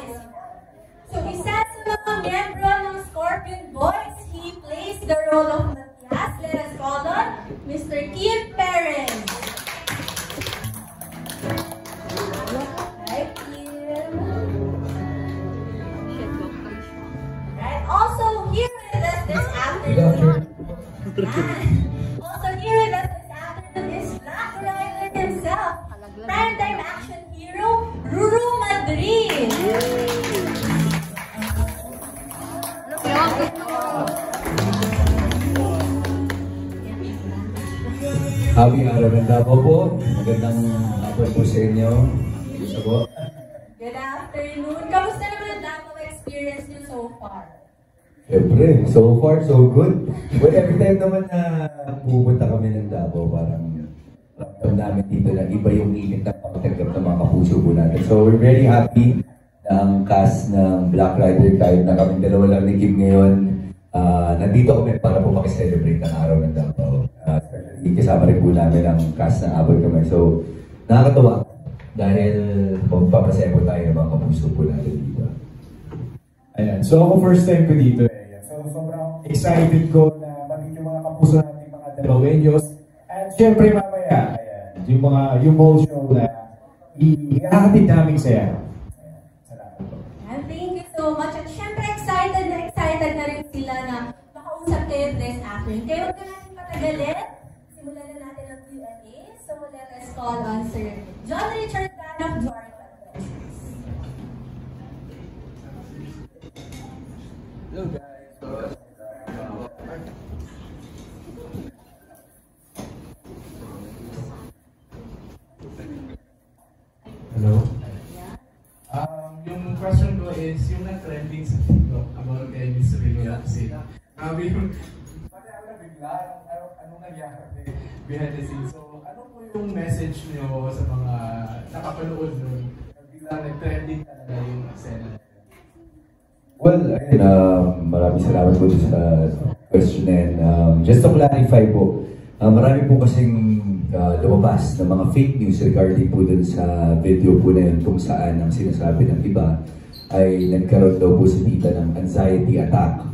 is so isa sa mga miyembro ng Scorpion Boys, he plays the role of Matias. Let us call on Mr. Kim Perez. Right, Kim. Right, also here with us this afternoon. Also here with us this afternoon is Black Rider himself, primetime action hero, Ruru Madrid. Happy araw ng Davao po. Magandang hapon po sa inyo. Gusto po. Good afternoon. Kamusta naman ang Davao experience niyo so far? Siyempre, so far so good. Well, every time naman na pupunta kami ng Davao, parang ramdam namin dito na iba yung init na pagtanggap ng mga kapuso po natin. So we're very happy na ang cast ng Black Rider, kahit na kami dalawa lang ni Kim ngayon, nandito kami para po makiselebrate ng araw ng Davao. Kasama rin po namin ang cast ng Abot Kamay. So, nakakatawa dahil magpapasaya po tayo ng mga kapuso po natin dito. Ayan. So, ako first time ko dito. So, sobrang excited ko na maging yung mga kapuso natin, mga Dalaweños. At syempre mamaya, ayan, yung whole show na ihahatid namin saya. Salamat po. And thank you so much. At syempre excited na rin sila na makausap kayo this afternoon. Kaya huwag ka natin patagalin. Simulan na natin ang Q&A. So let us call on Sir John Richard Dan of Dwarf Adventures. Hello guys. Hello? Yung question ko is, yung nag-trending sa TikTok about kay Miss Rio Lacsin. Yung anong nangyari behind the scenes? So, ano po yung message niyo sa mga nakapanood nun? Biglang nag-trending talaga yung eksena? Well, maraming salamat po sa question na yan. Just to clarify po, marami po kasing lumabas na mga fake news regarding po dun sa video po na yun kung saan ang sinasabi ng iba ay nagkaroon daw po si Tita ng anxiety attack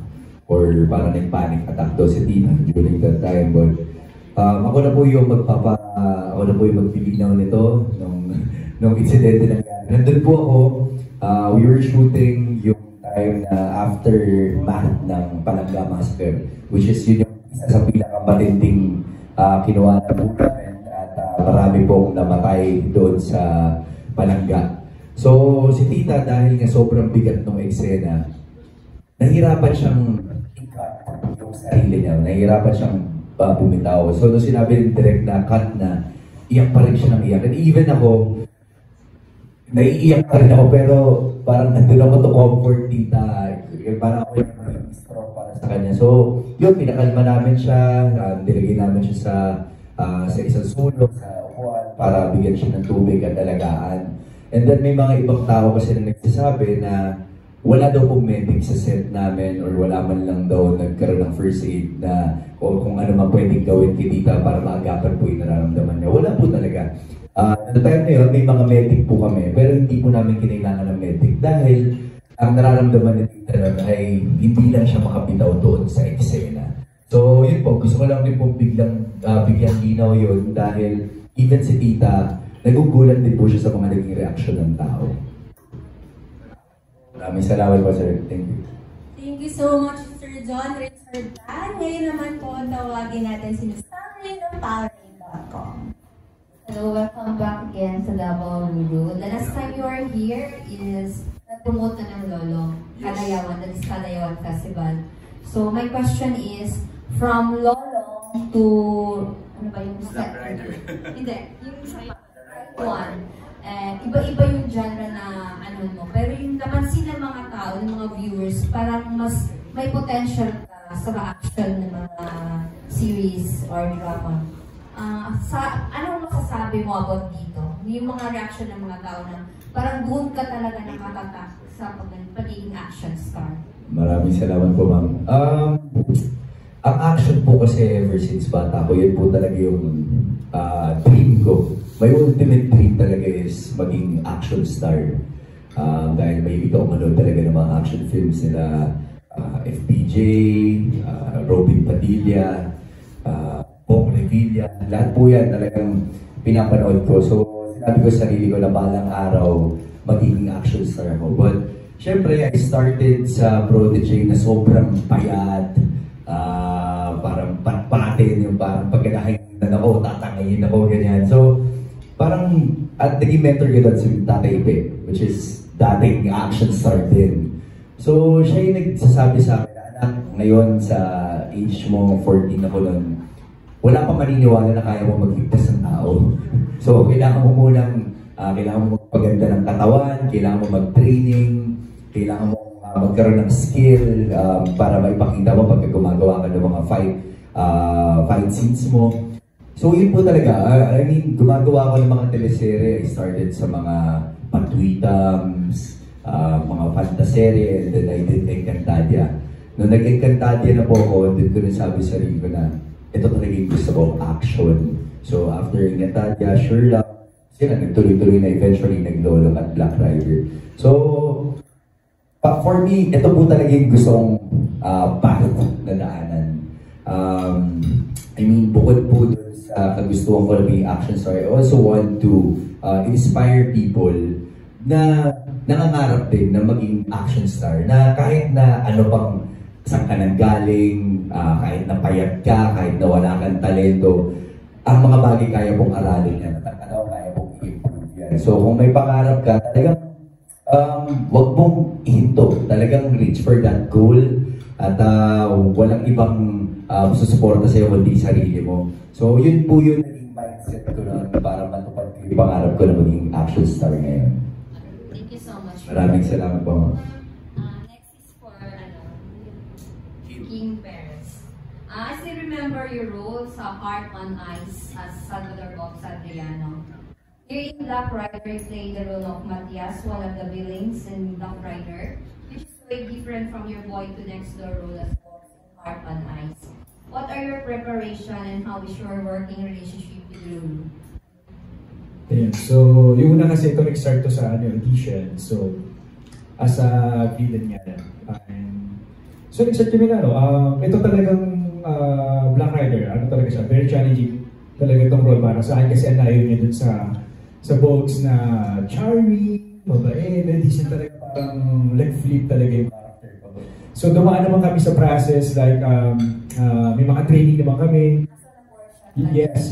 or parang nag-panic attack daw si Tita during that time. But ako na po yung magbibignaw nito nung incidente na nangyari. Nandun po ako, we were shooting yung time na aftermath ng Palangga Massacre, which is yun yung isa sa pinakamatinding kinuha na po namin at marami pong namatay doon sa Palangga. So si Tita, dahil nga sobrang bigat ng eksena, nahirapan siyang i-cut yung sarili niya, nahirapan siyang bumitaw. So nung sinabi ng direct na cut na, iyak pa rin siya ng iyak. And even ako, naiiyak pa rin ako, pero parang nandun ako to comfort Tita. Parang ako yung strong para sa kanya. So yun, pinakalma namin siya, nilagay namin siya sa isang sulok, sa upuan, para bigyan siya ng tubig at alagaan. And then may mga ibang tao kasi na nagsasabi na wala daw pong medic sa set namin or wala man lang daw nagkaroon ng first aid na o kung ano man pwedeng gawin kay Tita para maagapan po yung nararamdaman niya. Wala po talaga. At the time na yun, may mga medic po kami, pero hindi po namin kinailangan ng medic dahil ang nararamdaman ni Tita ay hindi lang siya makabitaw doon sa eksena. So yun po, gusto ko lang din po biglang linaw yun dahil even si Tita, nagugulat din po siya sa mga naging reaksyon ng tao. Maraming salamat po, sir. Thank you. Thank you so much, Sir John Richard Dan. Ngayon naman po, tawagin natin si Ms. Taryn ng Powerade.com. Hello, welcome back again sa Davao Ruru. The last time you were here is nag-promote na ng Lolo, Kalayawan, that is Kalayawan Festival. So my question is, from Lolo to, ano ba yung set? Hindi, yung sa one. Iba-iba yung genre na ano mo, pero yung napansin ng mga tao, ng mga viewers, parang mas may potential ka sa action ng mga series or drama. Anong masasabi mo about dito? Yung mga reaction ng mga tao na parang doon ka talaga nakatatak sa pagiging action star. Maraming salamat po, ma'am. Ang action po kasi ever since bata ko, yun po talaga yung dream ko. My ultimate dream talaga is maging action star. Dahil may ito manood talaga ng mga action films nila, FPJ, Robin Padilla, Bong Revilla, lahat po yan talagang pinapanood ko. So, sinabi ko sa sarili ko na balang araw magiging action star ako. But, syempre, I started sa Prodigy na sobrang payat, parang patpatin, yung parang pagkanahingan ako, tatangayin ako, ganyan. So, parang, at naging mentor ko doon si Tatay Ipe, which is dating action star din. So, siya yung nagsasabi sa akin, anak, ngayon sa age mo, 14 ako noon, wala pa maniniwala na kaya mo magligtas ng tao. So, kailangan mo munang, kailangan mo magpaganda ng katawan, kailangan mo mag-training, kailangan mo magkaroon ng skill para maipakita mo pagka gumagawa ka ng mga fight scenes mo. So, yun po talaga. I mean, gumagawa ko ng mga teleserye. I started sa mga patwitams, mga fantaserye, and then I did Encantadia. Nung nag-Encantadia na po ako, din ko rin sabi sa sarili ko na ito talaga yung gusto ko, action. So, after Encantadia, Sherlock, sila nagtuloy-tuloy na eventually naglolo at Black Rider. So, for me, ito po talaga yung gusto kong path na daanan. I mean, bukod po dun sa kagustuhan ko na may action star, I also want to inspire people na nangangarap din na maging action star. Na kahit na ano pang saan ka nang galing, kahit na payat ka, kahit na wala kang talento, ang mga bagay kaya pong aralin yan at ano kaya pong i-improve yan. So kung may pangarap ka, talagang wag mong ihinto. Talagang reach for that goal at walang ibang susuporta sa'yo kundi sarili mo. So yun po yun naging mindset ko na para matupad ko yung pangarap ko na maging action star ngayon. Thank you so much. Maraming salamat po. Next is for King Perez. I still remember your role sa Heart on Ice as Salvador Bob Adriano. Here in Black Rider, you played the role of Matias, one of the villains in Black Rider, which is way different from your boy to next door role as Bob in Heart on Ice. What are your preparation and how is your working relationship with Lulu? Ayan. So, yung una kasi ito nag-start to sa audition. So, as a villain nga yan. So, nag-start kami na, ito talagang Black Rider. Ano talaga siya? Very challenging talaga itong role para sa akin kasi ang layo niya dun sa box na charming, mabait, hindi siya talaga parang flip talaga yung character ko. So, dumaan naman kami sa process like may mga training naman kami. Yes.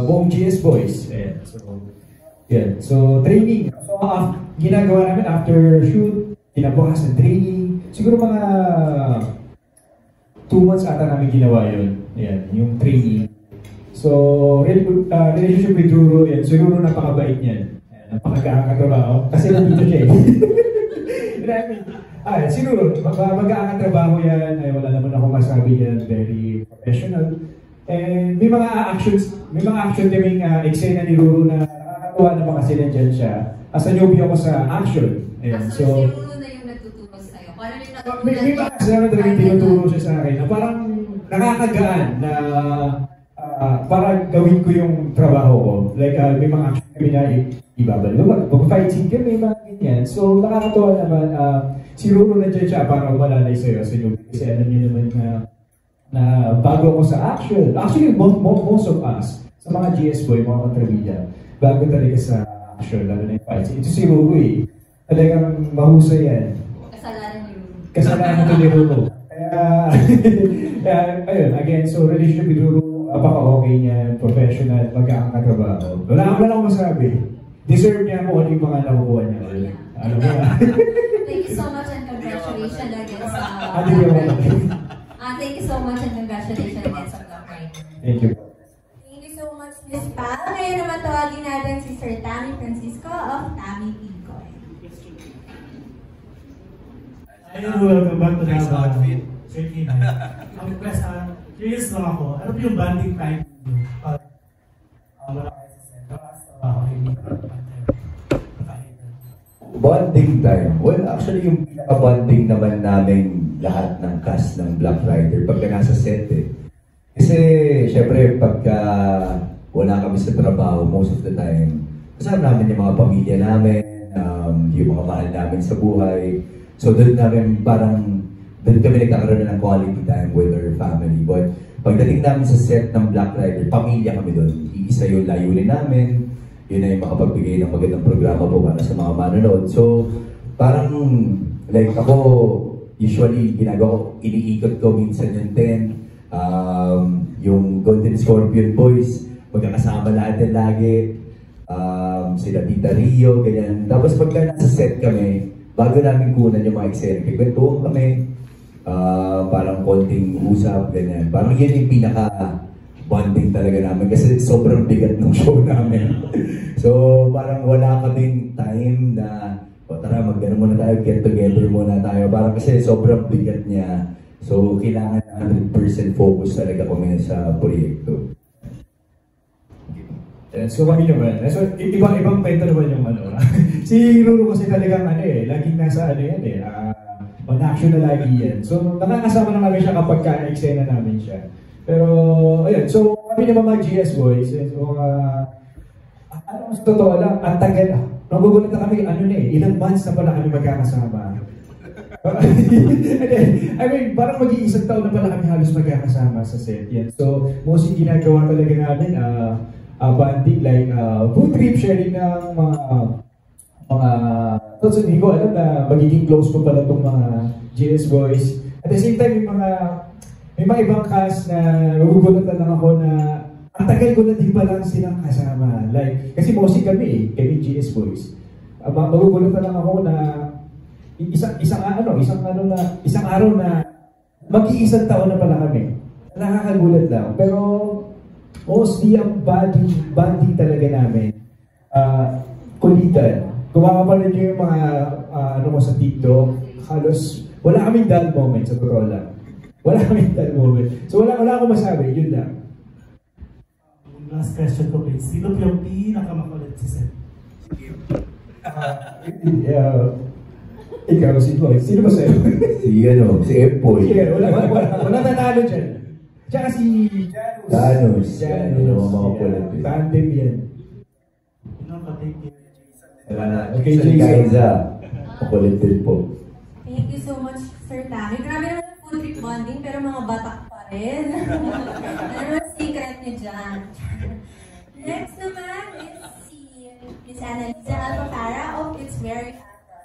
Buong GS Boys. Ayan. So, training. So, ginagawa namin after shoot, kinabukas ng training. Siguro mga 2 months ata namin ginawa yun. Ayan, yung training. So, relationship with Ruro, yan. So, Ruro napakabait niyan. Napakagaang kasi nandito siya si Ruro, mag-aang trabaho yan. Ay, wala naman ako masabi yan. Very professional. And may mga action timing eksena ni Ruro na nakakatuwa naman kasi nandiyan siya. As a newbie ako sa action. Ayan, so, si Ruro na yung nagtuturo sa'yo. Parang yung natutunan may mga kasama talagang tinuturo siya sa akin na parang nakakagaan na para gawin ko yung trabaho ko. Like, may mga action kami na ibabal. Mag-fight scene kami, mga ganyan. So, nakakatuwa naman. Si Ruro nandiyan siya para umalalay sa'yo sa newbie. Kasi alam niyo naman na bago ako sa action. Actually, most of us, sa mga GS Boy, mga kontrabida, bago talaga sa action, lalo na yung fight scene. Ito si Ruro eh. Talagang mahusay yan. Kasalanan ni Ruro. Kasalanan ito ni Ruro. Kaya, ayun, again, so relationship with Ruro, apaka-okay niya, professional, mag-aang katrabaho. Wala akong masabi. Deserve niya kung ano yung mga nakukuha niya. Alam mo na. Thank you so much and congratulations again sa thank you so much and congratulations again sa Black Rider. Thank you. Thank you so much, Miss Pal. Ngayon naman tawagin natin si Sir Tammy Francisco of Tammy Picoy. Ayun, welcome back to the outfit. Ang best, curious lang ako, ano po yung bonding time niyo? Wala kayo sa center, ako hindi Bonding time. Well, actually, yung pinaka-bonding naman namin lahat ng cast ng Black Rider pagka nasa set eh. Kasi, syempre, pagka wala kami sa trabaho most of the time, kasama namin yung mga pamilya namin, yung mga mahal namin sa buhay. So doon kami nagkakaroon ng quality time with our family. But pagdating namin sa set ng Black Rider, pamilya kami doon. Iisa yung layunin namin. Yun ay makapagbigay ng magandang programa po para sa mga manonood. So parang like ako, usually ginagawa ko, iniikot ko minsan yung 10, yung Golden Scorpion Boys, magkakasama natin lagi. Sila Tita Rio, ganyan. Tapos pagka nasa set kami, bago namin kunan yung mga eksena, kikwentuhan kami, parang konting usap, ganyan. Parang yun yung pinaka-bonding talaga namin kasi sobrang bigat ng show namin. So parang wala kaming time na, tara mag-ano muna tayo, get together muna tayo. Parang kasi sobrang bigat niya. So kailangan 100% focus talaga kami sa proyekto. So kami naman, so ibang kwento naman yung ano. Si Ruru kasi talagang laging nasa on action na lagi yan. So nakakasama na kami siya kapag ka-eksena namin siya. Pero ayun, so kami naman mga GS boys, so sa totoo lang, ang tagal nagugulat na kami, ilang months na pala kami magkakasama. I mean, parang mag-iisang taon na pala kami halos magkakasama sa set yan. So mostly ginagawa talaga namin, banding like food trip, sharing ng mga so hindi ko alam na magiging close ko pala itong mga GS boys. At the same time, may mga ibang cast na nagugulatan lang ako na ang tagal ko na din palang silang kasama. Like, kasi mostly kami GS boys. Magugulatan lang ako na isang araw na mag-iisang taon na pala kami. Nakakagulat lang. Pero mostly ang bonding talaga namin, kulitan. Kung makapanood nyo yung mga sa TikTok, halos wala kaming dull moment sa totoo lang. Wala kaming dull moment. So wala akong masabi, yun lang. Last question ko please. Sino po yung pinakamakulit si Seth? Ikaw, si Floyd. Sino ba sa'yo? Si Empoy. Sige, wala nanalo dyan. Tsaka si Janus. Tandem yan. Okay, Jason. Makulit din po. Thank you so much, Sir Tammy. Grabe naman ang food trip bonding, pero mga batak pa rin. Ano naman secret niyo dyan? Next naman is si Miss Annalisa Alpapara of It's Very After.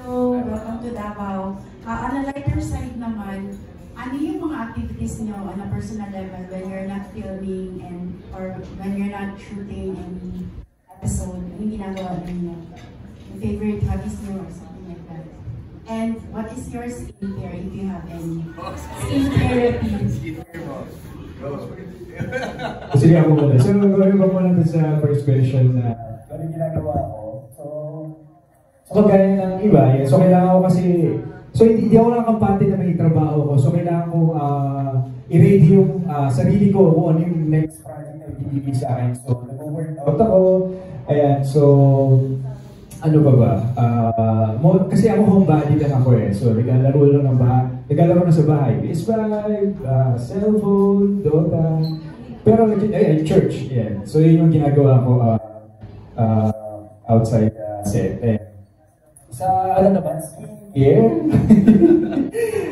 Hello, welcome to Davao. On a lighter side naman, ano yung mga activities nyo on a personal level when you're not filming or when you're not shooting any episode? Yung ginagawa ninyo? Yung favorite hobbies nyo or something like that? And what is your skincare if you have any? Skin therapy. Sige ako muna. So, gawin ko muna sa first question na ano yung ginagawa ko. So kagaya ng iba, so kailangan ko kasi, so hindi ako nakakampante na may trabaho ko. So kailangan ko i-ready yung sarili ko kung ano yung next project na ibibigay sa akin. So nag-workout ako. Ayan, so ano pa ba? Kasi ako homebody lang ako eh. So naglalaro lang ng bahay. Naglalaro na sa bahay. PS5, cellphone, Dota. Pero church. Yeah. So yun yung ginagawa ko outside set. Sa alam na ba? Yeah.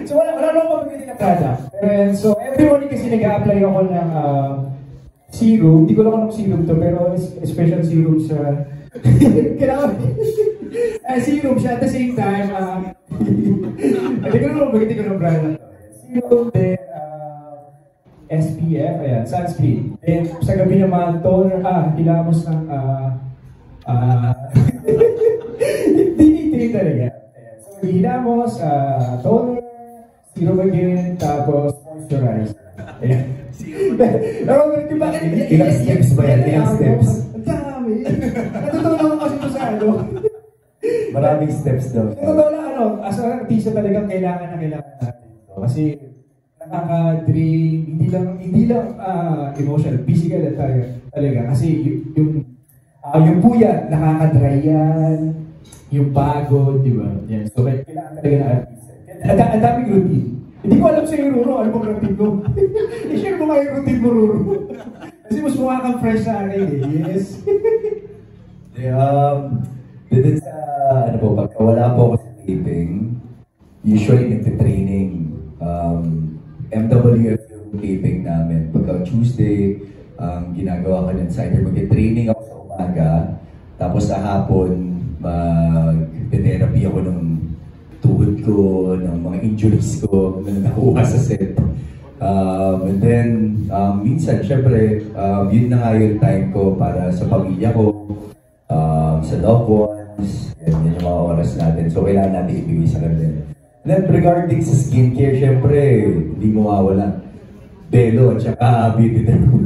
So wala naman mabibili na product. So every morning kasi nag-a-apply ako ng serum. Hindi ko lang anong serum to, pero special serum sa kailangan serum siya at the same time hindi ko naman bagay ko ng brand serum din SPF, ayan, sunscreen. Then sa gabi naman toner, hilamos ng DD3 talaga. So hilamos, toner, serum again, tapos moisturize. Ayan. Ilang steps ba yan? Ilang steps? Ang dami. Natutunan ko kasi ito sa ano. Maraming steps daw. Totoo lang, as an artista talagang kailangan natin ito. Kasi nakaka-drain, hindi lang emotional, physical na talaga. Kasi yung puya, nakaka-dry yan. Yung pagod, di ba? Yan. So kailangan talaga na artista. Ang daming routine. Hindi ko alam sa'yo, Ruro, ano bang routine ko? I-share mo nga yung routine mo, Ruro. Kasi mas mukha kang fresh sa akin eh. Yes. Dito sa ano po, pagka wala po ako sa taping, usually nagtitraining. MWF yung taping namin. Pagka Tuesday, ginagawa ko nun sa either mag-training ako sa umaga, tapos sa hapon, mag-therapy ako ng tuhod ko, ng mga injuries ko na nakuha sa set. And then, minsan, syempre, yun na nga yung time ko para sa pamilya ko, sa loved ones, yan yung mga oras natin. So, kailangan natin ibigay sa kanila. And then, regarding sa skincare, syempre, hindi mawawala. Belo at saka beauty derm.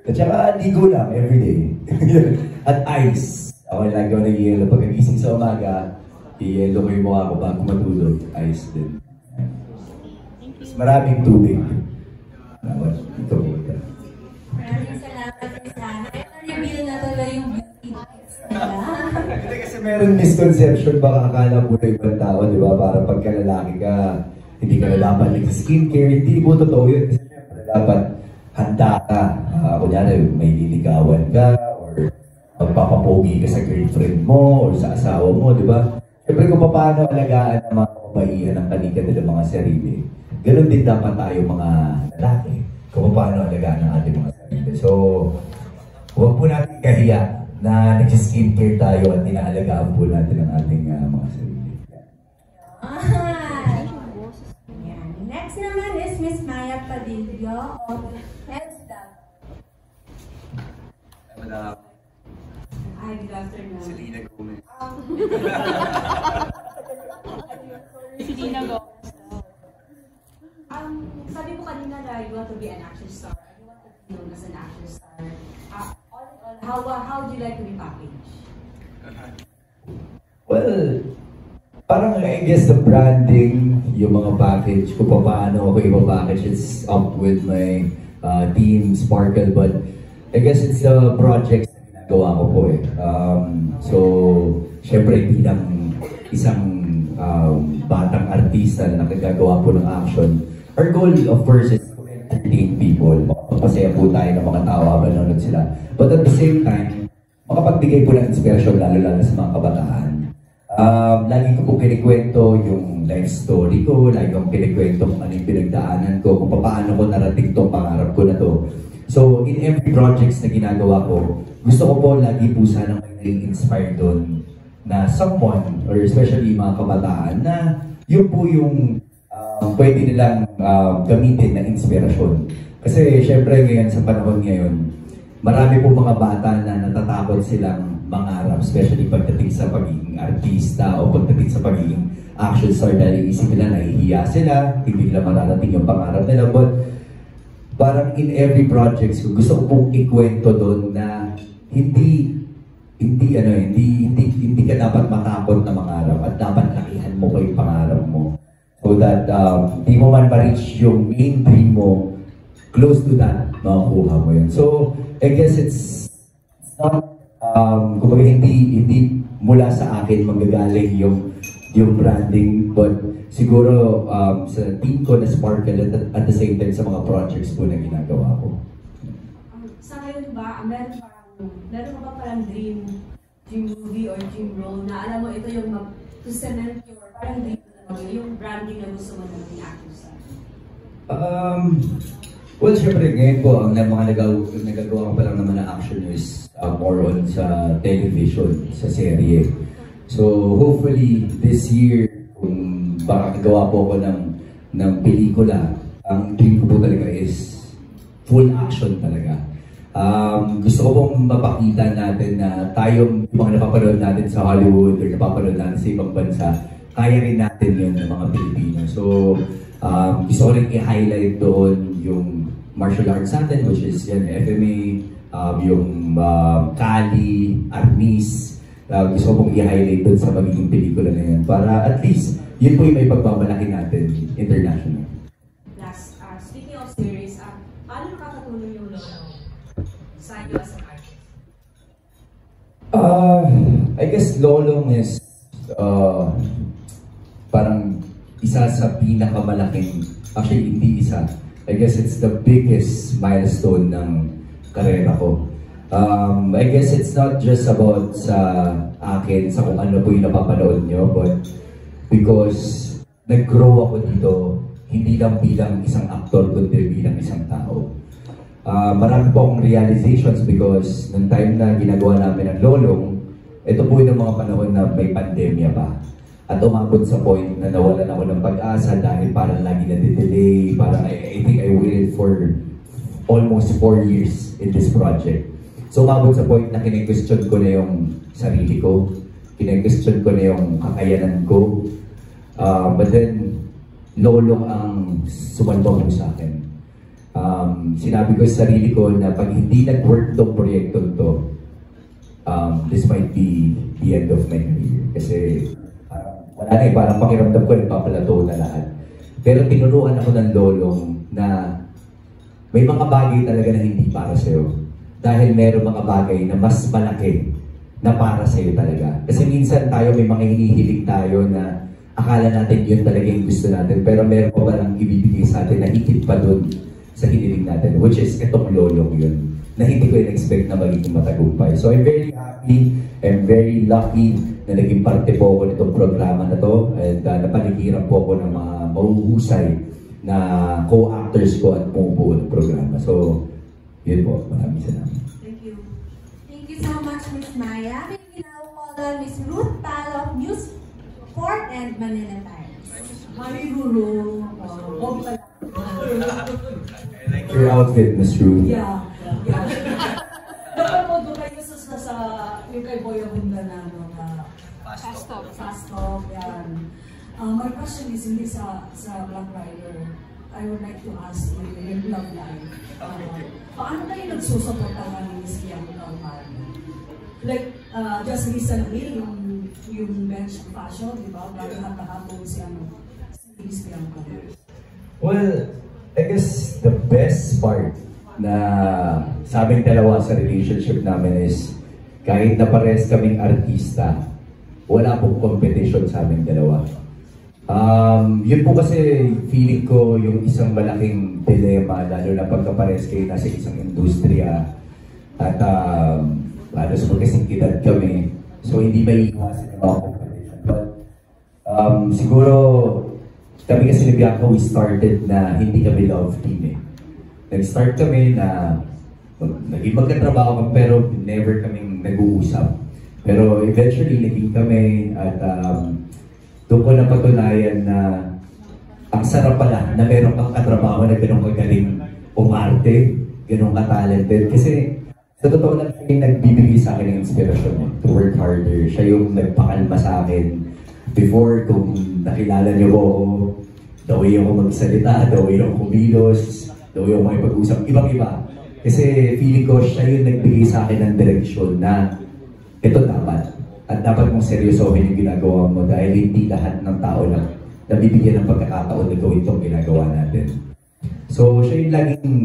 At saka, ligo lang everyday. At ice. Ako lagi ako nag-yelo. Pag nagising sa umaga, i-yelo ko yung mukha ko bago matulog. Ice din. Maraming tubig. Ito. Maraming salamat sa sana. Na-reveal na tuloy yung beauty tips nila. Kasi meron misconception, baka akala mo na ibang tao, di ba? Para pagka lalaki ka, hindi ka na dapat nag-skincare. Hindi po totoo yun. Kasi syempre dapat handa ka. Kunyari, may liligawan ka, or magpapapogi ka sa girlfriend mo, or sa asawa mo, di ba? Syempre kung paano alagaan ang mga kabaihan ng kanikan nila mga sarili, ganun din dapat tayo mga lalaki kung paano alagaan ang ating mga sarili. So, huwag po natin kahiya na nag-skincare tayo at inaalagaan po natin ang ating mga sarili. Yan. Next naman is Miss Maya Padillo of Headstop. Hi, good afternoon. Selena Gomez. Selena Gomez. Sabi mo kanina na you want to be an action star. You want to be known as an action star. All in all, how do you like to be packaged? Well, parang I guess the branding, yung mga package, kung paano ako ipapackage, it's up with my team, Sparkle, but I guess it's the projects na ginagawa ko po eh. So, syempre bilang isang batang artista na nakagagawa po ng action, our goal of course is to entertain people. Makapagpasaya po tayo ng mga tao habang nanonood sila. But at the same time, makapagbigay po ng inspirasyon lalo-lalo sa mga kabataan. Lagi ko po kinikwento yung life story ko, lagi ko kinikwento kung ano yung pinagdaanan ko, kung paano ko narating to, pangarap ko na to. So, in every projects na ginagawa ko, gusto ko po lagi po sana may inspire doon na someone, or especially mga kabataan, na yun po yung pwede nilang gamitin na inspirasyon. Kasi syempre ngayon sa panahon ngayon, marami po mga bata na natatakot silang mangarap, especially pagdating sa pagiging artista o pagdating sa pagiging action star dahil isip nila nahihiya sila, hindi nila mararating yung pangarap nila. But parang in every project, gusto ko pong ikwento doon na hindi ka dapat matakot na mangarap at dapat lakihan mo ko yung pangarap mo. So that di mo man ma-reach yung main dream mo, close to that, makukuha mo yun. So, I guess it's not, kumbaga hindi mula sa akin manggagaling yung branding, but siguro sa team ko na Sparkle at the same time sa mga projects po na ginagawa ko. Sa ngayon ba, meron ka ba parang dream movie or dream role na alam mo ito yung to cement your parang dream na yung branding na gusto mo na maging actor sa? Well, syempre ngayon po, ang mga nagagawa ko pa lang naman na action is more on sa television, sa serye. So, hopefully, this year, kung baka gawa po ako ng pelikula, ang dream ko po talaga is full action talaga. Gusto ko pong mapakita natin na tayong mga napapanood natin sa Hollywood or napapanood natin sa ibang bansa, kaya rin natin yun ng mga Pilipino. So, gusto ko rin i-highlight doon yung martial arts natin, which is yan, FMA, yung Kali, Arnis. Gusto ko pong i-highlight doon sa magiging pelikula na yan para at least yun po yung may pagbabalaki natin international. Last, speaking of series, paano nakakatulong yung lolo sa iyo as an artist? I guess Lolong is parang isa sa pinakamalaking, actually hindi isa, I guess it's the biggest milestone ng karera ko. I guess it's not just about sa akin, sa kung ano po yung napapanood nyo, but because nag-grow ako dito, hindi lang bilang isang aktor, kundi bilang isang tao. Marami po akong realizations because nung time na ginagawa namin ang Lolong, ito po yung mga panahon na may pandemya pa. At umabot sa point na nawalan ako ng pag-asa dahil parang lagi na-delay, parang I think I waited for almost 4 years in this project. So umabot sa point na kine-question ko na yung sarili ko, kine-question ko na yung kakayanan ko. But then, Lolong ang sumandong sa akin. Sinabi ko sa sarili ko na pag hindi nag-work tong proyekto to, this might be the end of my career. Kasi wala na eh, parang pakiramdam ko nagpapalato na lahat. Pero tinuruan ako ng Lolong na may mga bagay talaga na hindi para sa'yo. Dahil meron mga bagay na mas malaki na para sa'yo talaga. Kasi minsan tayo may mga hinihiling tayo na akala natin yun talaga yung gusto natin. Pero meron pa palang ibibigay sa atin na higit pa dun sa hiniling natin. Which is itong Lolong yun. Na hindi ko in-expect na magiging matagumpay. So I'm very happy and very lucky na naging parte po ako nitong programa na to. And napaligiran po ako ng mga mahuhusay na co-actors ko at bumubuo ng programa. So, yun po. Maraming salamat. Thank you. Thank you so much, Miss Maya. May we now call on Miss Ruth Palo of News 4 and Manila Times. Mami Ruru, I like your outfit, Miss Ruth. yeah. Napanood ko kayo sa yung kay Boy Abunda na Fast talk. Fast Talk, yan. My question is hindi sa Black Rider. I would like to ask you yung love life. Paano kayo nagsusuporta ng Miss Bianca Almari? Like, just recently, yung bench fashion, di ba? Bago nakahapon si Miss Bianca. Well, I guess the best part na sa aming dalawa sa relationship namin is kahit na pares kaming artista, wala pong competition sa aming dalawa. Yun po kasi feeling ko yung isang malaking dilema, lalo na pagkapares kayo nasa isang industriya at halos magkasingkidad kami. So hindi may iwasan yung mga competition. But siguro kami kasi ni Bianca, we started na hindi kami love team eh. Nag-start kami na naging magkatrabaho kami pero never kaming nag-uusap. Pero eventually naging kami at doon ko napatunayan na ang sarap pala na meron kang katrabaho na gano'ng kagaling umarte, gano'ng ka-talented. Kasi sa totoo lang siya yung nagbibigay sa akin ng inspirasyon to work harder. Siya yung nagpakalma sa akin. Before, kung nakilala niyo ko, the way ako magsalita, the way ako kumilos, the way ako makipag-usap, ibang-iba. Kasi feeling ko siya yung nagbigay sa akin ng direksyon na ito dapat. At dapat mong seryosohin yung ginagawa mo dahil hindi lahat ng tao lang nabibigyan ng pagkakataon na gawin itong ginagawa natin. So siya yung laging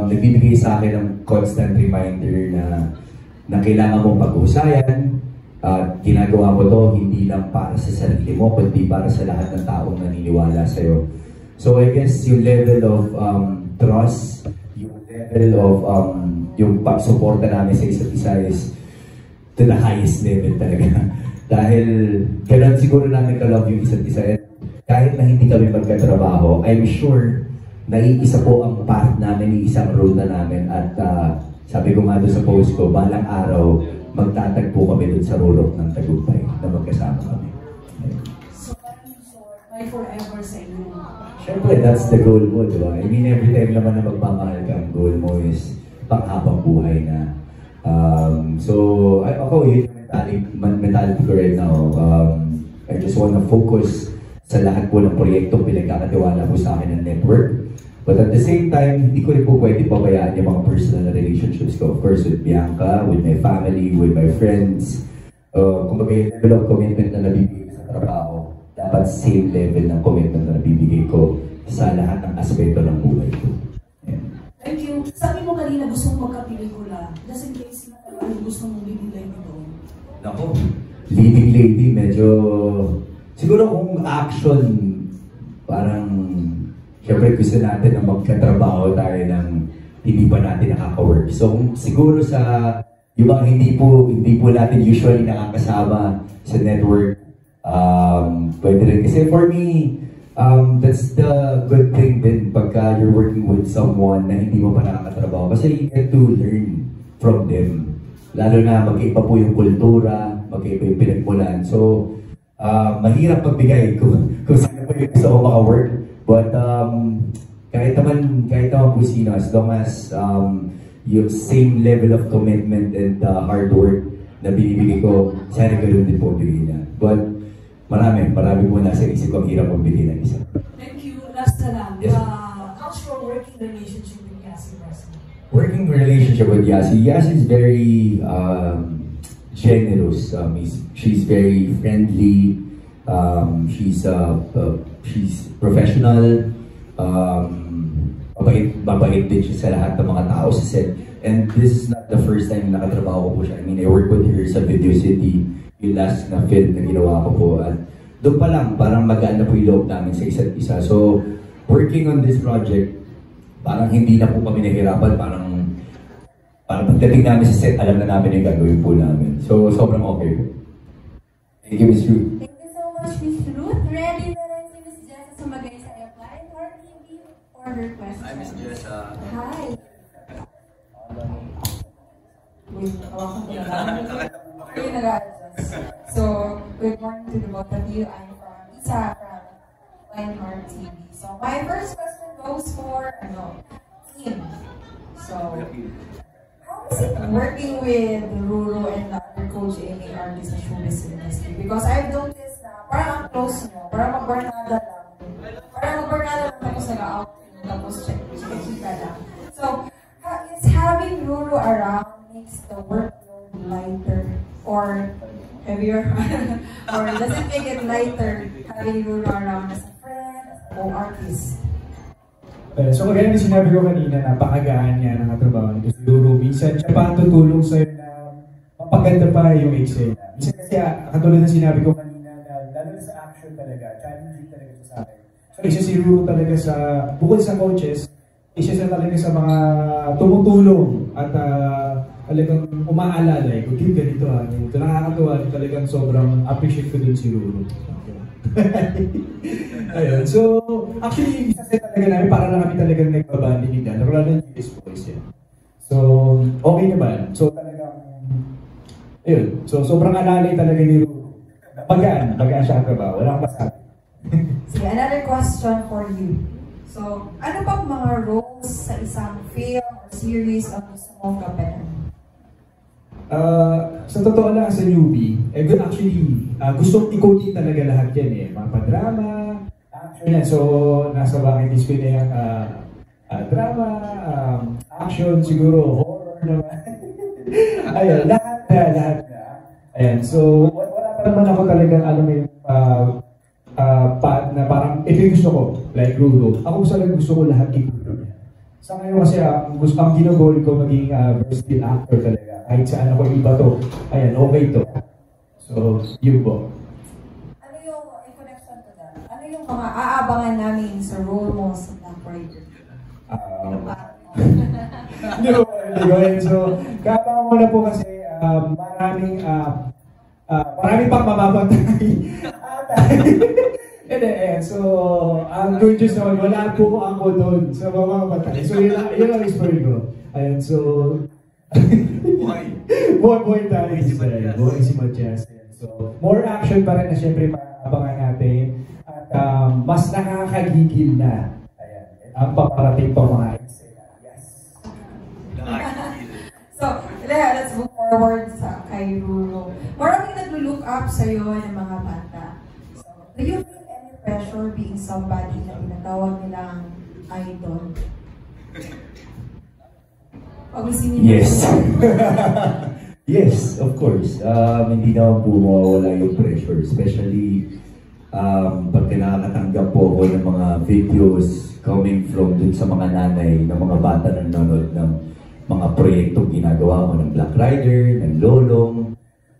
nagbibigay sa akin ng constant reminder na kailangan mong pag-usayan at ginagawa mo to hindi lang para sa sarili mo, kundi para sa lahat ng taong naniniwala sa'yo. So I guess yung level of trust, yung level of yung pag-suporta namin sa isa't isa is to the highest level talaga. Dahil kailan siguro namin ka-love yung isa't isa. Kahit na hindi kami magkatrabaho, I'm sure na iisa po ang path namin, isang road na namin. At sabi ko nga doon sa post ko, balang araw, magtatagpo kami doon sa rurok ng tagumpay na magkasama kami. So, by forever sa inyo. Siyempre, that's the goal mo, di ba? I mean, every time naman na magmamahal ka, ang goal mo is panghabang buhay na. So, ako, yun yung mentality ko right now. I just wanna focus sa lahat po ng proyektong pinagkakatiwala po sa akin ng network. But at the same time, hindi ko rin po pwede pabayaan yung mga personal relationships ko. Of course, with Bianca, with my family, with my friends. Kumbaga yung level of commitment na nabibigay ko sa trabaho, dapat same level ng commitment na nabibigay ko sa lahat ng aspeto ng buhay ko. Yeah. Thank you. Sabi mo kanina gusto mong magka-pelikula. Just in case na gusto mong bibigay ito. Nako, leading lady, medyo... Siguro kung action, parang... Siyempre gusto natin na magkatrabaho tayo ng hindi pa natin nakaka-work. So siguro sa yung mga hindi po natin usually nakakasama sa network, pwede rin. Kasi for me, that's the good thing din pagka you're working with someone na hindi mo pa nakakatrabaho. Kasi you get to learn from them. Lalo na magkaiba po yung kultura, magkaiba yung pinagmulan. So, mahirap pagbigay kung sino po yung gusto ko maka-work. But kahit naman po sino, as long as yung same level of commitment and hard work na binibigay ko, sana ganoon din po bigay niya. But marami po nasa isip ko ang hirap kong bigay ng isa. Thank you. Last na lang. Yes. How's your working relationship with Yasi Presley? Working relationship with Yasi. Yasi is very generous. She's very friendly. She's professional. Mabait din siya sa lahat ng mga tao sa set. And this is not the first time na nakatrabaho ko po siya. I mean, I worked with her sa Video City, yung last na film na ginawa ko po. At doon pa lang, parang magaan na po yung loob namin sa isa't isa. So, working on this project, parang hindi na po kami nahirapan. Parang pagdating namin sa set, alam na namin yung gagawin po namin. So, sobrang okay po. Thank you, Ms. Ruth. Thank you so much, Miss Ruth. Ready na rin si Miss Jessa sumagay sa airline or TV for her question. Hi, Miss Jessa. Hi. So, good morning to the both of you. I'm from Isa from Lionheart TV. So, my first question goes for Kim. So, how is it working with Ruru and the other coach Amy artists sa showbiz industry? Because I've noticed na parang ang close nyo, parang mag-barnada lang. Parang mag-barnada lang tapos nag-out, tapos check-chika lang. So, is having Ruru around makes the workload lighter or heavier? Or does it make it lighter having Ruru around as a friend, as a co-artist? So kagaya na sinabi ko kanina, napakagaan niya ng katrabaho ni Ruru. Minsan siya pa ang tutulong sa'yo na mapaganda pa yung eksena. Minsan kasi katulad na sinabi ko kanina na lalo na sa action talaga, challenging talaga sa akin. So isa si Ruru talaga sa, bukod sa coaches, isa siya talaga sa mga tumutulong at talagang umaalala. Kung di ganito ito nakakatuwa, talagang sobrang appreciate ko dun si Ruru. Ayun, so actually isa set talaga namin para lang kami talagang nagbabanding nila. Lalo na yung boys yan. So okay naman. So talagang ayun, so sobrang alalay talaga ni Ruru. Bagaan siya ang trabaho. Wala kang masabi. Sige, another question for you. So, ano bang mga roles sa isang film or series ang gusto mong gampanan? Sa totoo lang, sa newbie, actually, gusto i-coating talaga lahat yan eh. Mga pa-drama, action yan. So, nasa bucket list ko na yung drama, action, siguro, horror naman. Ayun, lahat na. Ayan, so, wala pa naman ako talagang, alam mo yung, na parang, ito yung gusto ko, like Ruru. Ako gusto ko lahat i-Ruru niya. Sa ngayon kasi, ang ginagol ko maging versatile actor talaga. Kahit saan ako iba to, ayan, okay to. So, yun po. Ano yung, in connection to that, ano yung mga aabangan namin sa role mo sa Black Rider? Hindi ko yun. So, kaabangan mo na po kasi maraming pang mamabantay. So, ang good news naman, wala po ako doon sa mga batay. So, yun ang expert ko. Ayan, so... Boy tayo si Sir. Boy si Matias. So, more action pa rin na siyempre maabangan natin. At mas nakakagigil na. Ayan, ang paparating pa mga eksena. Yes. So, let's move forward sa kay Ruru. Maraming nag-look up sa'yo ng mga bata. So, do you feel any pressure being somebody na tinatawag nilang idol? Yes. Yes, of course. Hindi naman po mawawala yung pressure. Especially pagka nakakatanggap po ako ng mga videos coming from dun sa mga nanay ng mga bata na nanonood ng mga proyektong ginagawa ko ng Black Rider, ng Lolong,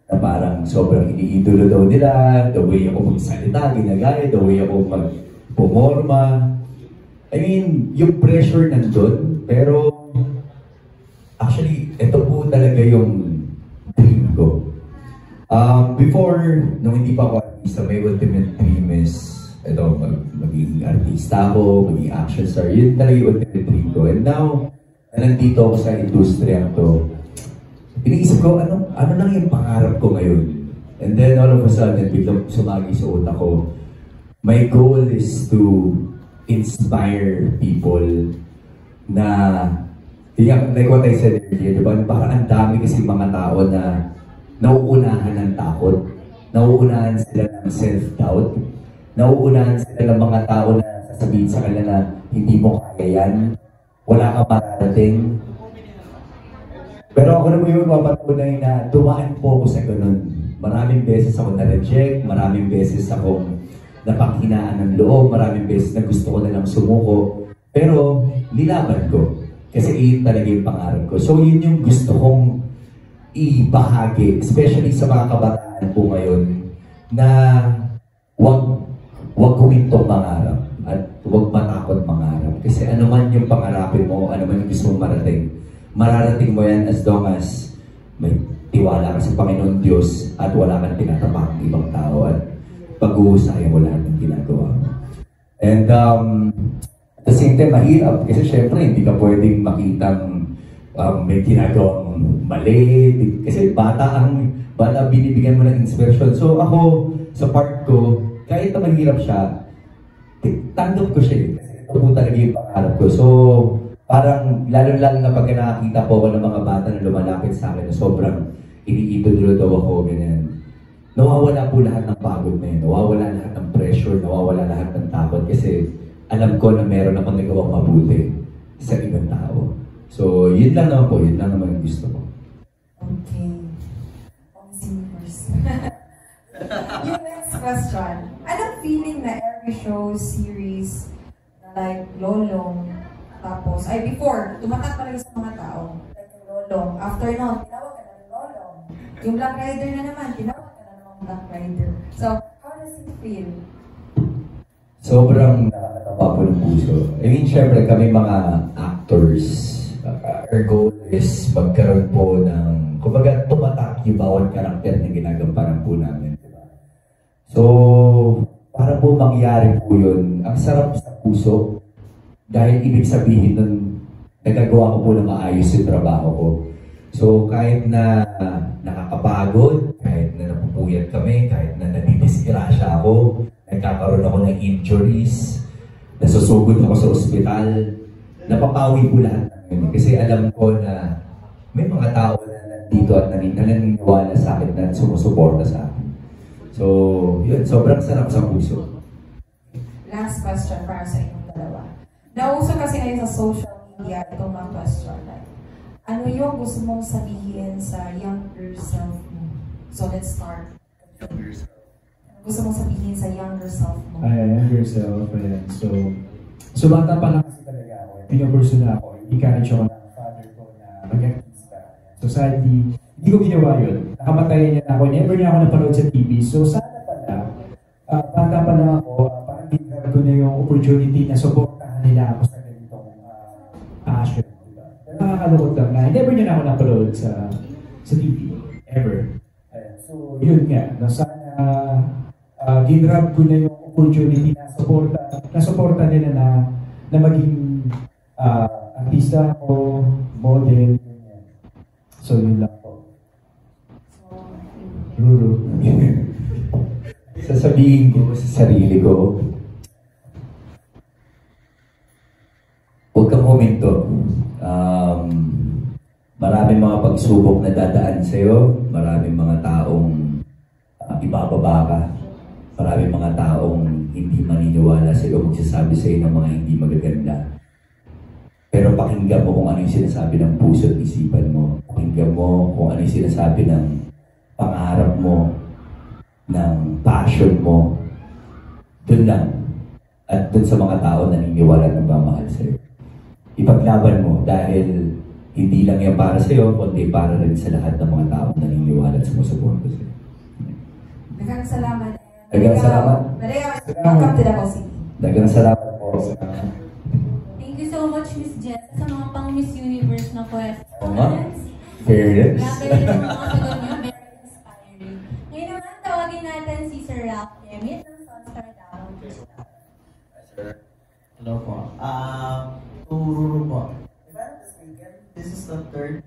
na parang sobrang iniidolo daw nila, the way ako magsalita, ginagaya, the way ako magpumorma. I mean, yung pressure nandun, pero Actually, ito po talaga yung dream ko. Before, nung hindi pa ako artista, my ultimate dream is maging artista ako, maging action star. Yun talaga yung ultimate dream ko. And now, na nandito ako sa industriya to, iniisip ko, ano lang yung pangarap ko ngayon? And then all of a sudden, biglang sumagi sa utak ko, my goal is to inspire people na, like what I said earlier, diba? Parang ang dami kasi mga tao na nauunahan ng takot, nauunahan sila ng self-doubt, nauunahan sila ng mga tao na sasabihin sa kanila na hindi mo kaya yan, wala kang mararating. Pero ako naman yung mapatunay na dumaan po ako sa ganun. Maraming beses ako na-reject, maraming beses akong napanghinaan ng loob, maraming beses na gusto ko na lang sumuko. Pero nilaban ko. Kasi yun talaga yung pangarap ko. So yun yung gusto kong ibahagi, especially sa mga kabataan po ngayon, na wag humintong mangarap at wag matakot mangarap. Kasi ano man yung pangarapin mo, ano man yung gusto mong marating, mararating mo yan as long as may tiwala ka sa Panginoon Diyos at wala kang tinatapakang ibang tao at pag-uusaya mo lahat ng ginagawa mo. And at the same time, mahirap kasi syempre hindi ka pwedeng makitang may ginagawang mali. Kasi bata binibigyan mo ng inspirasyon. So ako, sa part ko, kahit na mahirap siya, tanggap ko siya. Kasi ito po talaga yung pangarap ko. So, parang lalo-lalo na pag nakakita po ako ng mga bata na lumalapit sa akin na sobrang iniidolo daw ako, ganyan. Nawawala po lahat ng pagod na yun. Nawawala lahat ng pressure, nawawala lahat ng takot. Kasi alam ko na meron akong nagawang mabuti sa ibang tao. So, yun lang naman po. Yun lang naman yung gusto ko. Okay. Yung next question. Anong feeling na every show, series, like Lolong, tapos, before, tumatak talaga sa mga tao, like yung Lolong. After nun, tinawag ka na ng Lolong. Yung Black Rider na naman, tinawag ka na ng Black Rider. So, how does it feel? Sobrang nakakatawa po ng puso. I mean, syempre kami mga actors, our goal is magkaroon po ng, kumbaga, tumatak yung bawat karakter na ginagampanan po namin. Diba? So, para po mangyari po yun, ang sarap sa puso, dahil ibig sabihin nun, nagagawa ko po na maayos yung trabaho ko. So, kahit na nakakapagod, kahit na napupuyat kami, kahit na nadidisgrasya ako, nagkakaroon ako ng injuries, nasusugod ako sa ospital, napapawi po lahat ng yun. Kasi alam ko na may mga tao na nandito at naniniwala sa akin na sumusuporta sa akin. So, yun, sobrang sarap sa puso. Last question para sa inyong dalawa. Nauso kasi ngayon sa social media itong mga question. Like, ano yung gusto mong sabihin sa younger self mo? So, let's start. Gusto mong sabihin sa younger self mo? Younger self, ayan. So bata pa lang kasi talaga ako. Pinapurso na ako. Encourage ako ng father ko na mag-artista. So sadly, hindi ko ginawa yun. Nakamatayan niya na ako. Never niya ako napanood sa TV. So sana pala, bata pa lang ako, parang ginagawa ko na yung opportunity na supportahan nila ako sa ganitong passion. Diba? Pero nakakalungkot lang na never niya na ako napanood sa TV. Ever. Ayan. So yun nga. Sana ginrab ko na yung opportunity na suporta nila na maging artista o model. So yun lang po. Ruru. Sasabihin ko sa sarili ko, huwag kang huminto. Maraming mga pagsubok na dadaan sa'yo, maraming mga taong ibababa ka. Maraming mga taong hindi maniniwala sa iyo, magsasabi sa iyo ng mga hindi magaganda. Pero pakinggan mo kung ano yung sinasabi ng puso at isipan mo. Pakinggan mo kung ano yung sinasabi ng pangarap mo, ng passion mo. Doon lang. At doon sa mga tao na naniniwala at nagmamahal sa iyo. Ipaglaban mo dahil hindi lang yan para sa iyo, kundi para rin sa lahat ng mga tao na naniniwala at sumusuporta sa iyo. Daghang salamat. Daghang salamat. Welcome to Davao City. Daghang salamat po. Thank you so much, Miss Jess, sa mga pang Miss Universe na quest. Oo nga. Fairness. Grabe rin yung mga sagot niyo, very inspiring. Ngayon naman, tawagin natin si Sir Ralph Emmett ng Sunstar Davao. Hello po. To Ruru po. If I'm not mistaken, this is the third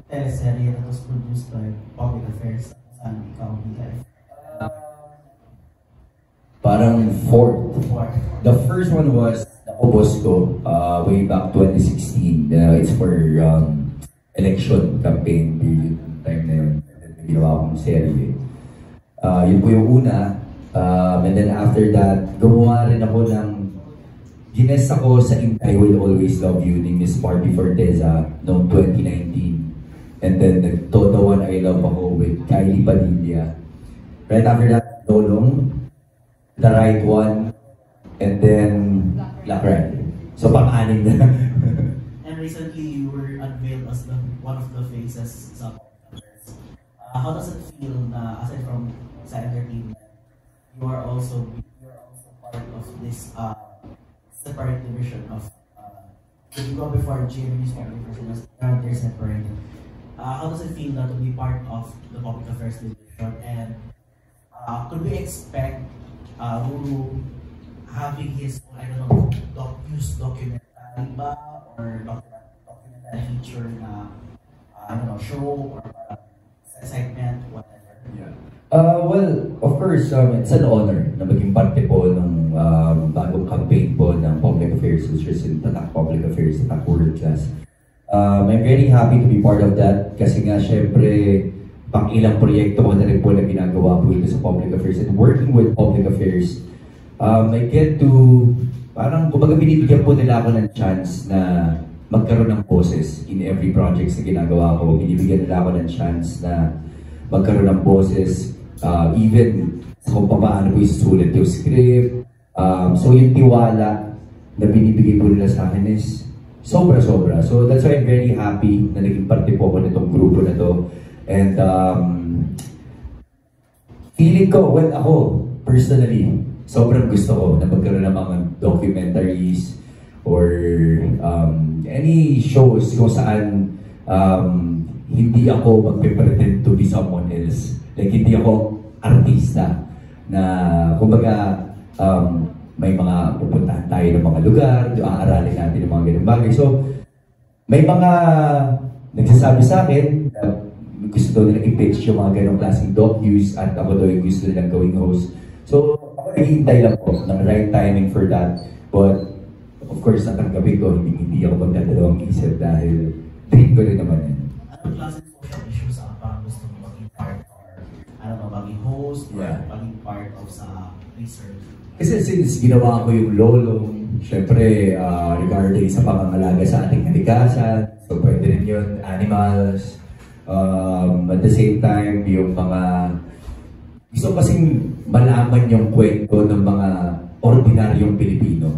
teleserye that was produced by Public Affairs sa Ikaw Life. Parang fourth. Fourth. The first one was Obosco, way back 2016. It's for election campaign period. Time na yun. Ginawa akong serye. Yun po yung una. And then after that, gumawa rin ako ng gines ako sa In I Will Always Love You ni Miss Marty Forteza noong 2019. And then nag-Todo One I Love ako with Kylie Padilla. Right after that, Dolong, The Right One, and then Black Rider. So pang-anim na. And recently, you were unveiled as one of the faces sa Public Affairs. How does it feel na aside from sa entertainment, you are also part of this separate division of you go before GMA's Public Affairs, they're separated. How does it feel to be part of the Public Affairs division, and could we expect Ruru having his, I don't know, documentary ba or documentary feature na I don't know, show or segment, whatever? Yeah. Well, of course, it's an honor na maging parte po ng bagong campaign po ng Public Affairs, which is in Tatak Public Affairs, Tatak World Class. I'm very happy to be part of that kasi nga, syempre, pang ilang proyekto ko na rin po na ginagawa po ito sa Public Affairs. And working with Public Affairs, I get to, parang kumbaga binibigyan po nila ako ng chance na magkaroon ng boses in every project na ginagawa ko. Binibigyan nila ako ng chance na magkaroon ng boses, even kung paano po isusulat yung script. So yung tiwala na binibigay po nila sa akin is sobra-sobra. So that's why I'm very happy na naging parte po ako nitong grupo na to. And feeling ko, well ako, personally, sobrang gusto ko na magkaroon ng mga documentaries or any shows kung saan hindi ako magpe-pretend to be someone else. Like, hindi ako artista na, kumbaga, may mga pupuntahan tayo ng mga lugar, aaralin natin ng mga ganung bagay. So, may mga nagsasabi sa akin na gusto daw nila i-pitch yung mga ganong klaseng docus at ako daw yung gusto nilang gawing host. So, ako naghihintay lang po ng right timing for that. But, of course, natanggapin ko, hindi ako magdadalawang isip dahil dream ko rin naman yan. Anong klaseng social issues ang parang gusto mo maging part or, I don't know, maging host or maging part of sa research? Kasi since ginawa ko yung lolong, syempre, regarding sa pangangalaga sa ating kalikasan, so pwede rin yun, animals, at the same time, yung mga gusto kasing malaman yung kwento ng mga ordinaryong Pilipino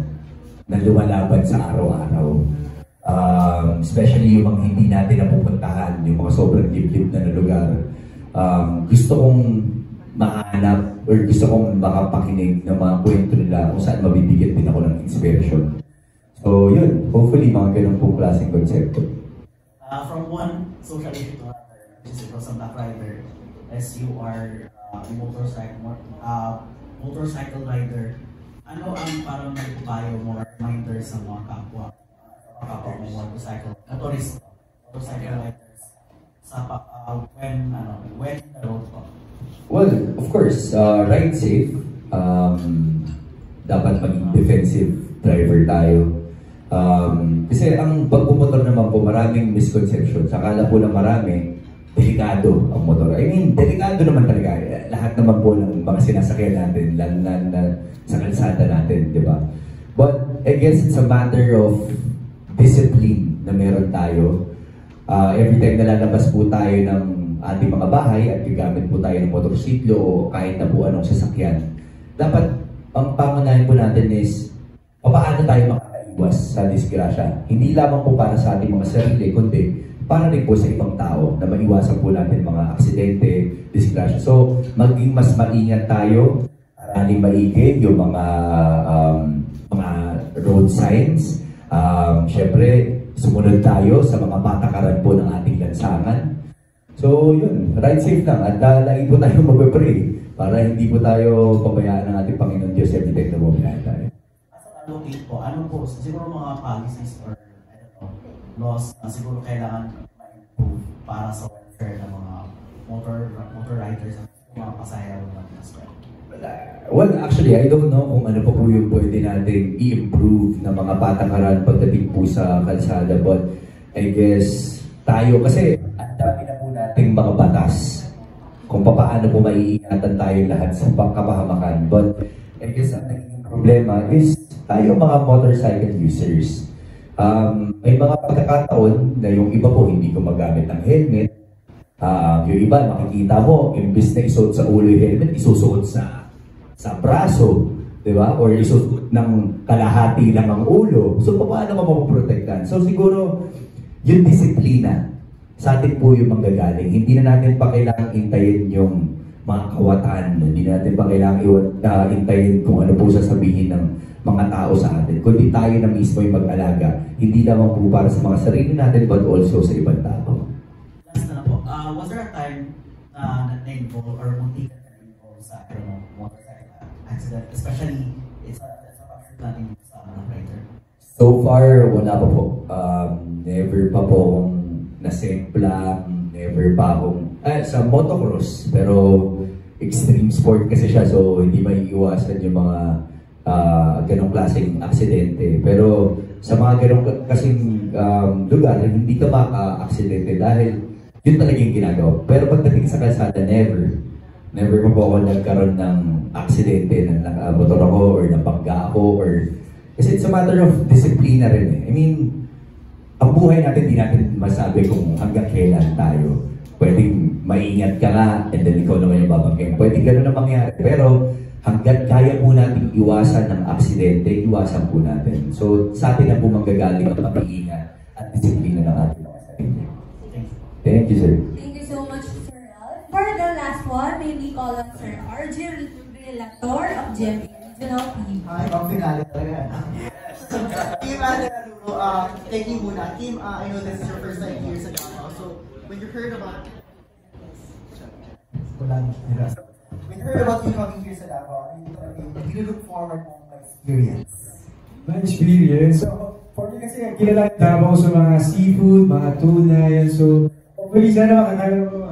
na lumalaban sa araw-araw. Especially yung mga hindi natin napupuntahan, yung mga sobrang liblib na lugar. Gusto kong mahanap or gusto kong makapakinig ng mga kwento nila kung saan mabibigyan din ako ng inspiration. So yun, hopefully mga ganun pong klaseng konsepto. From one social issue to another, which is sa Black Rider, as you are a motorcycle rider, ano ang parang nagpayo mo or reminder sa mga kapwa mo motorcycle riders sa when the road po? Well, of course, ride safe. Dapat maging defensive driver tayo. Kasi ang pagpumotor naman po, maraming misconceptions. Akala po na marami, delikado ang motor. I mean, delikado naman talaga. Lahat naman po ng mga sinasakyan natin, lalo na sa kalsada natin, di ba? But I guess it's a matter of discipline na meron tayo. Every time na lalabas po tayo ng ating mga bahay at gagamit po tayo ng motorsiklo o kahit na po anong sasakyan, dapat ang pangunahin po natin is paano tayo makakaiwas sa disgrasya. Hindi lamang po para sa ating mga sarili, kundi para rin po sa ibang tao na maiwasan po natin mga aksidente, disgrasya. So, maging mas maingat tayo, aralin maigi yung mga road signs. Syempre, sumunod tayo sa mga patakaran po ng ating lansangan. So yun, ride safe lang at lagi po tayo mag-pray para hindi po tayo pabayaan ng ating Panginoon Diyos every time na bumiyahe tayo. As an advocate po, ano po, siguro mga policies or I don't know, laws na siguro kailangan ma-improve para sa welfare ng mga motor riders at mga pasahero natin as well? Well, actually, I don't know kung ano pa po yung pwede natin i-improve na mga patakaran pagdating po sa kalsada. But I guess tayo, kasi ang dami na po nating mga batas kung paano po maiingatan tayo lahat sa kapahamakan. But I guess ang naging problema is tayo mga motorcycle users. May mga pagkakataon na yung iba po hindi gumagamit ng helmet. Yung iba, makikita mo, imbis na isuot sa ulo yung helmet, isusuot sa braso, di ba? Or isusuot ng kalahati lang ang ulo. So, paano ka mapoprotektan? So, siguro, yung disiplina, sa atin po yung manggagaling. Hindi na natin pa kailangang intayin yung mga kawatan. Hindi natin pa kailangang intayin kung ano po sasabihin ng mga tao sa atin. Kundi tayo na mismo yung mag-alaga. Hindi naman po para sa mga sarili natin, but also sa ibang tao. Last na po, was there a time na na-involve or muntikan na na-involve sa motorcycle accident? Especially, it's a factor natin sa mga rider. So far, wala pa po. Never pa po akong nasempla, never pa akong sa motocross, pero extreme sport kasi siya, so hindi maiiwasan yung mga ganong klaseng aksidente. Pero sa mga ganong kasing lugar, hindi ka maka-aksidente dahil yun talaga yung ginagawa. Pero pagdating sa kalsada, never pa po ako nagkaroon ng aksidente na nakamotor ako or napangga ako or kasi it's a matter of disiplina rin eh. I mean, ang buhay natin, di natin masabi kung hanggang kailan tayo. Pwedeng maingat ka nga, and then ikaw naman yung babangkin. Pwedeng gano'n na mangyari. Pero hanggang kaya po natin iwasan ng aksidente, iwasan po natin. So sa atin na po manggagaling ang pag-iingat at disiplina ng ating mga sarili. Thank you, sir. Thank you so much, Sir Al. For the last one, may we call on Sir RJ Relator of GMA Regional TV. Ay, pang finale talaga. Kim, thank you muna. Kim, I know this is your first time here sa Davao. So, when you heard about you coming here sa Davao, did you look forward to my experience? My experience? So, for me kasi, kilala yung Davao sa mga seafood, mga tuna, yan. So, hopefully sana makakaya mo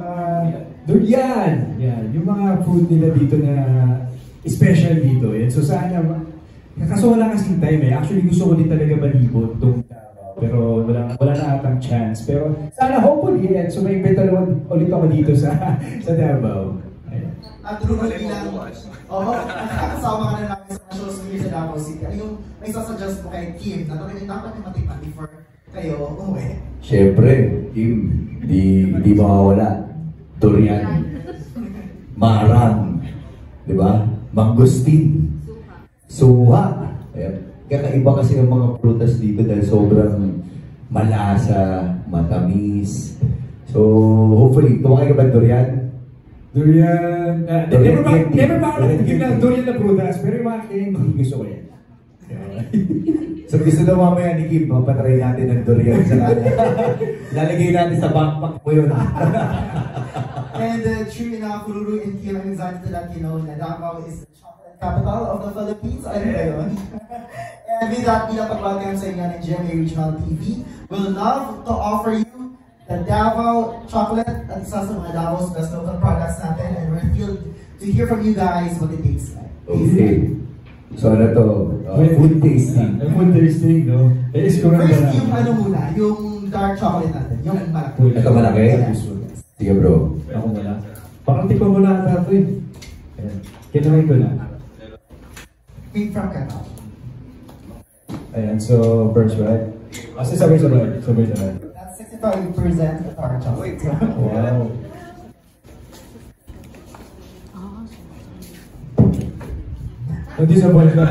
durian. Yan, yung mga food nila dito na special dito. Yan. So, sana, kaso wala kasing time eh. Actually, gusto ko din talaga malibot itong Davao. Pero wala na atang chance. Pero sana hopefully, yan. So, may invita naman ulit ako dito sa Davao. At true bilang, nakakasama ka na namin sa shows here sa Davao City. Ano yung may sasuggest mo kay Kim na dapat yung matikman before kayo umuwi? Siyempre, Kim, di mawawala. Durian, marang, di ba? Mangustin, suha. Kakaiba kasi ng mga prutas dito dahil sobrang malasa, matamis. So, hopefully, tumakay ka ba durian? Durian, never pa ako nagtigil ng durian na prutas, pero yung mga hindi gusto ko yan. So gusto na mamaya ni Kim, mapatry natin ng durian sa kanya. Lalagay natin sa backpack mo yun. And true enough, Ruru and Kim, I'm excited to let you know na Davao is the chocolate capital of the Philippines. Alam ba yun? And with that, bilang pag-welcome sa inyo ng GMA Regional TV, we'll love to offer you the Davao chocolate at isa sa mga Davao's best local products natin, and we're thrilled to hear from you guys what it tastes like. Okay. So ano to? Food tasting. Food tasting, no? First, yung ano muna, yung dark chocolate natin, yung malaki. Ito malaki? Sige bro. Ako wala. Parang tikman mo na ata ito eh. Kinahin ko na. Made from cacao. Ayan, so first right? Kasi sabay-sabay. That's 65% dark chocolate. Wow. Hindi sa buwan na.